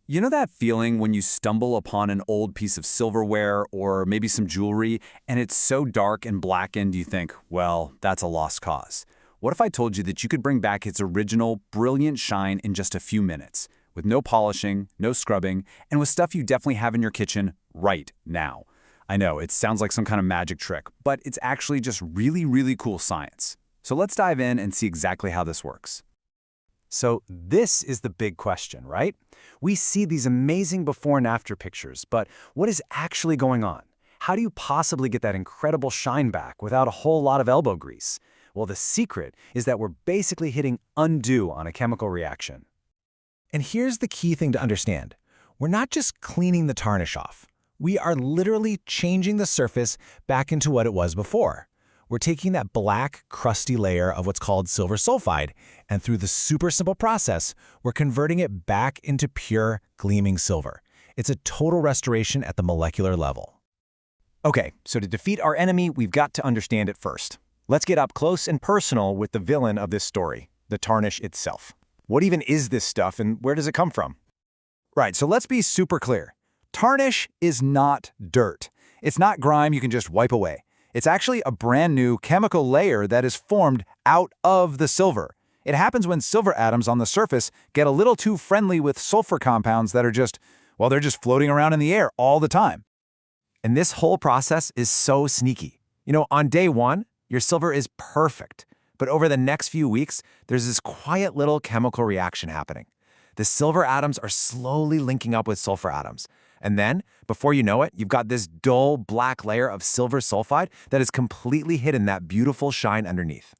You know that feeling when you stumble upon an old piece of silverware or maybe some jewelry, and it's so dark and blackened you think, well, that's a lost cause. What if I told you that you could bring back its original, brilliant shine in just a few minutes, with no polishing, no scrubbing, and with stuff you definitely have in your kitchen right now? I know, it sounds like some kind of magic trick, but it's actually just really, really cool science. So let's dive in and see exactly how this works. So this is the big question, right? We see these amazing before and after pictures, but what is actually going on? How do you possibly get that incredible shine back without a whole lot of elbow grease? Well, the secret is that we're basically hitting undo on a chemical reaction. And here's the key thing to understand. We're not just cleaning the tarnish off. We are literally changing the surface back into what it was before. We're taking that black, crusty layer of what's called silver sulfide, and through the super simple process, we're converting it back into pure, gleaming silver. It's a total restoration at the molecular level. Okay, so to defeat our enemy, we've got to understand it first. Let's get up close and personal with the villain of this story, the tarnish itself. What even is this stuff, and where does it come from? Right, so let's be super clear. Tarnish is not dirt. It's not grime you can just wipe away. It's actually a brand new chemical layer that is formed out of the silver. It happens when silver atoms on the surface get a little too friendly with sulfur compounds that are just, well, they're just floating around in the air all the time. And this whole process is so sneaky. On day one, your silver is perfect. But over the next few weeks, there's this quiet little chemical reaction happening. The silver atoms are slowly linking up with sulfur atoms. And then, before you know it, you've got this dull black layer of silver sulfide that has completely hidden that beautiful shine underneath.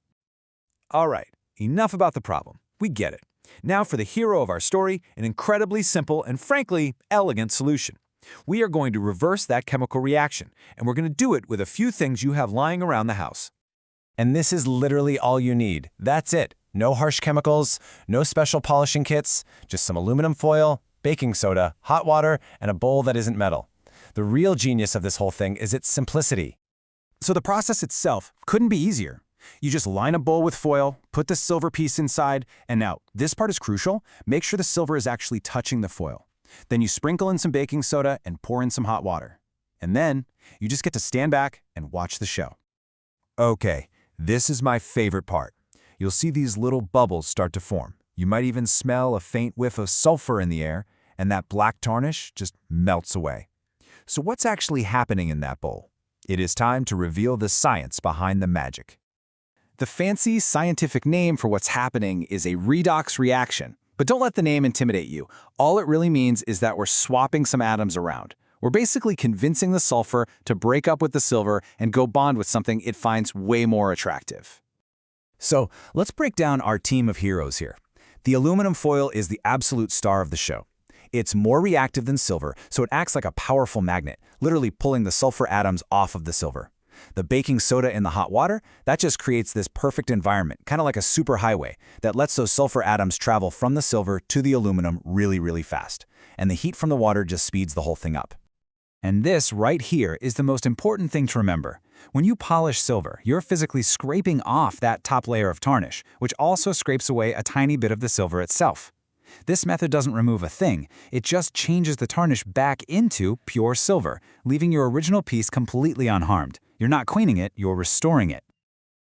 All right, enough about the problem. We get it. Now for the hero of our story, an incredibly simple and frankly elegant solution. We are going to reverse that chemical reaction, and we're going to do it with a few things you have lying around the house. And this is literally all you need. That's it. No harsh chemicals, no special polishing kits, just some aluminum foil, baking soda, hot water, and a bowl that isn't metal. The real genius of this whole thing is its simplicity. So the process itself couldn't be easier. You just line a bowl with foil, put the silver piece inside, and now, this part is crucial, make sure the silver is actually touching the foil. Then you sprinkle in some baking soda and pour in some hot water. And then, you just get to stand back and watch the show. Okay, this is my favorite part. You'll see these little bubbles start to form. You might even smell a faint whiff of sulfur in the air, and that black tarnish just melts away. So what's actually happening in that bowl? It is time to reveal the science behind the magic. The fancy scientific name for what's happening is a redox reaction. But don't let the name intimidate you. All it really means is that we're swapping some atoms around. We're basically convincing the sulfur to break up with the silver and go bond with something it finds way more attractive. So let's break down our team of heroes here. The aluminum foil is the absolute star of the show. It's more reactive than silver, so it acts like a powerful magnet, literally pulling the sulfur atoms off of the silver. The baking soda in the hot water, that just creates this perfect environment, kind of like a superhighway, that lets those sulfur atoms travel from the silver to the aluminum really, really fast. And the heat from the water just speeds the whole thing up. And this right here is the most important thing to remember. When you polish silver, you're physically scraping off that top layer of tarnish, which also scrapes away a tiny bit of the silver itself. This method doesn't remove a thing, it just changes the tarnish back into pure silver, leaving your original piece completely unharmed. You're not cleaning it, you're restoring it.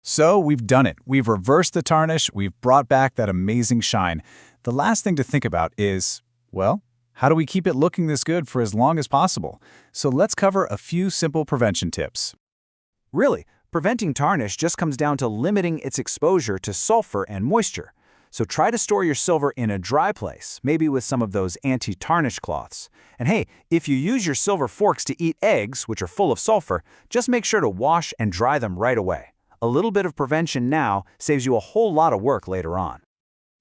So we've done it. We've reversed the tarnish, we've brought back that amazing shine. The last thing to think about is, well, how do we keep it looking this good for as long as possible? So let's cover a few simple prevention tips. Really, preventing tarnish just comes down to limiting its exposure to sulfur and moisture. So try to store your silver in a dry place, maybe with some of those anti-tarnish cloths. And hey, if you use your silver forks to eat eggs, which are full of sulfur, just make sure to wash and dry them right away. A little bit of prevention now saves you a whole lot of work later on.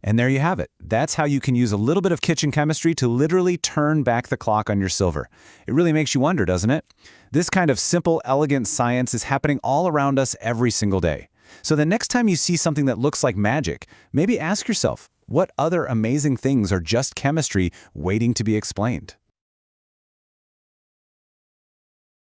And there you have it. That's how you can use a little bit of kitchen chemistry to literally turn back the clock on your silver. It really makes you wonder, doesn't it? This kind of simple, elegant science is happening all around us every single day. So the next time you see something that looks like magic, maybe ask yourself, what other amazing things are just chemistry waiting to be explained?